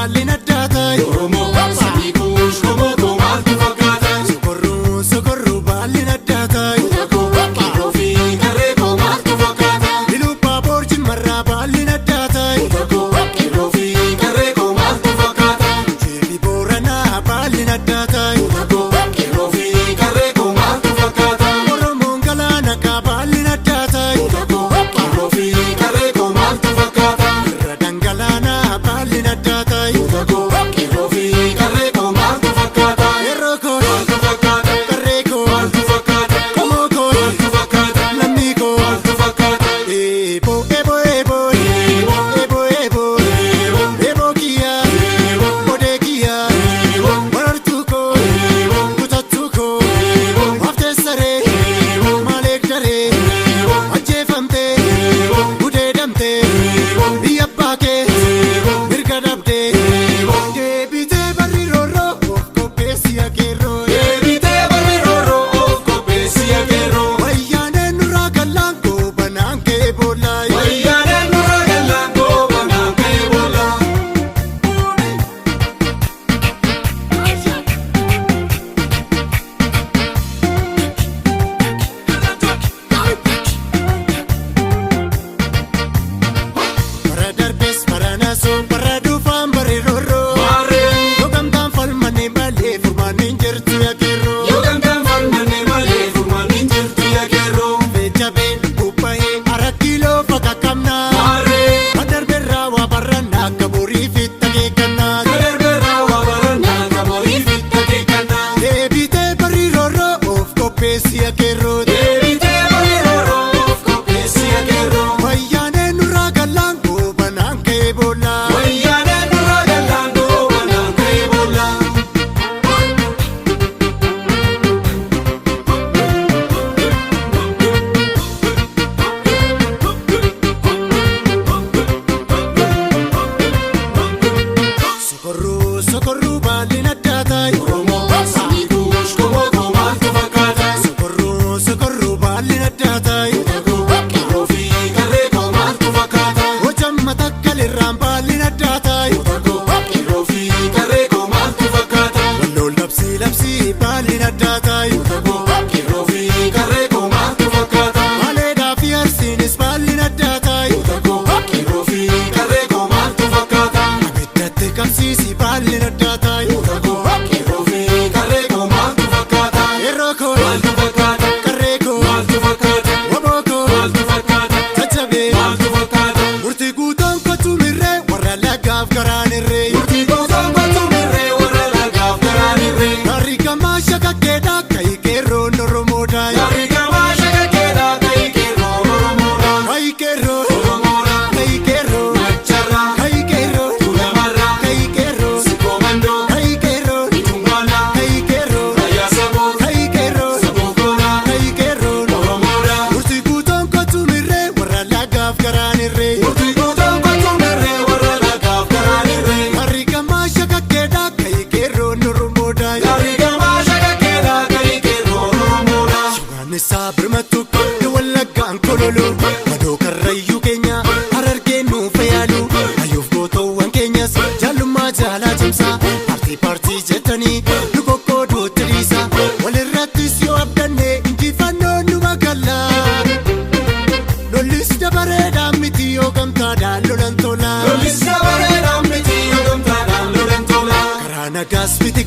baalleen addaa ta'i. Oromoo sanyii kuush komootoo maaltu fakkaata? Sokorruu baalleen addaa ta'i. Qeerroo fi qarree koo maaltu fakkaata? Biluu baaboor jimmarraa baalleen addaa ta'i. Qeerroo fi qarree koo maaltu fakkaata? Jeelli booranaa baalleen addaa ta'i. Qeerroo fi qarree koo maaltu fakkaata? Oromoon galaana kaa baalleen addaa ta'i. Qeerroo fi qarree koo maaltu fakkaata? Irra dhangalaanaa baalleen addaa ta'i. Qeerroo fi qarree koo maaltu fakkaata? Yeroo koo Maaltu fakkaata? qarree koo Maaltu fakkaata? qomoo koo Maaltu fakkaata? lammii koo Maaltu fakkaata? eeboo eeboo eeboo eeboo eeboo eeboo kiyyaa odee kiyyaa marartuu koo kutattuu koo haftee saree maaleek daree ajjeefamtee gudeedamtee biyya abbaa kee mirga dhabdee deebitee barri roorroo of qopheessi akeerroo Deebitee barri roorroo of qopheessi akeerroo. wayyaaneen nurraa gallaan koo banaan kee boollaa Wayyaaneen nurra gallaan koo banaan ka'ee boolla. bara darbees bara naasoo bara dhuufaan barri roorroo Maarree yoo gamtaan falmannee malee furmaaneen jirtu akeerroo yoo gamtaan falmannee malee furmaanni hin jirtu akeerroo. jabeen bubba'ee arakiiloo fakka qabnaa Maarree badarbeerraa waa barrannaa akka borii fitta keekannaa kadarbeerraa waa barannaa qaborii fitta keekannaa. deebitee barri roorroo of qopheessi akeerroo Deebitee barri roorroo of qopheessi akeerroo. wayyaaneen nurraa gallaan koo banaan ka'ee boollaa Wayyaaneen nurra gallaan koo banaan ka'ee boolla. Sokorruu baalleen addaa ta'i. Oromoo sanyii kuush komootoo maaltu fakkaata? Sokorruu baalleen addaa ta'i. Qeerroo fi qarree koo maaltu fakkaata? Hojjamma takkalirraan baalleen addaa ta'i. Qeerroo fi qarree koo maaltu fakkaata? Walloon labsii baalleen addaa ta'i. Qeerroo fi qarree koo maaltu fakkaata? Maaleedhaa fi arsiinis baalleen addaa ta'i. Qeerroo fi qarree koo maaltu fakkaata? Abiddatti qabsiisi baalleen addaa ta'i. Qeerroo fi qarree koo maaltu fakkaata? Yeroo koo Maaltu fakkaata? qarree koo Maaltu fakkaata? waboo koo Maaltu fakkaata? caccabee Maaltu fakkaata? murtii guutaan kottu mirree warra lagaaf garaan irree. Murtii gootaan kottu mirree warra lagaaf garaan irree. Harri gamaa shakakkeedhaa ka'i qeerroon Oromoodhaa. Gaarii gamaa shakakkeedhaa ta'ii qeerroo Oromoodhaa. Ka'i qeerroo Oromoodhaa. ka'i qeerroo Macharraa. ka'i qeerroo Tuulamarraa. ka'i qeerroo Sikoomandoo. ka'i qeerroo Itungwaalaa. ka'i qeerroo Raayyaa Saboo. ka'i qeerroo Sabookoolaa. ka'i qeerroo Oromoodhaa. murtii guutaan kottu mirree warra lagaaf garaan irree. Murtii gootaan kottu mirree warra lagaaf garaan irree. Harri gamaa shakakkeedhaa ka'i qeerroon Oromoodhaa. Gaarii gamaa shakakkeedhaa ta'ii qeerroo Oromoodhaa. Waannisaa birmattuu kan wallaggaan kololuu madoo karrayyuu keenya harargeen nuuf yaalu ayyuuf gootoowwan keenyas jaallummaa jaalaa cimsaa paartii jettanii nu qoqqooduutti dhiisa walirrattis yoo abdanne injifannoo nu magallaa lollis dabareedhaan miti yoo gamtaadhaan lolan tolaa Lollis dabareedhaan miti yoo gamtaadhaan lolan tolaa. karaa nagaas miti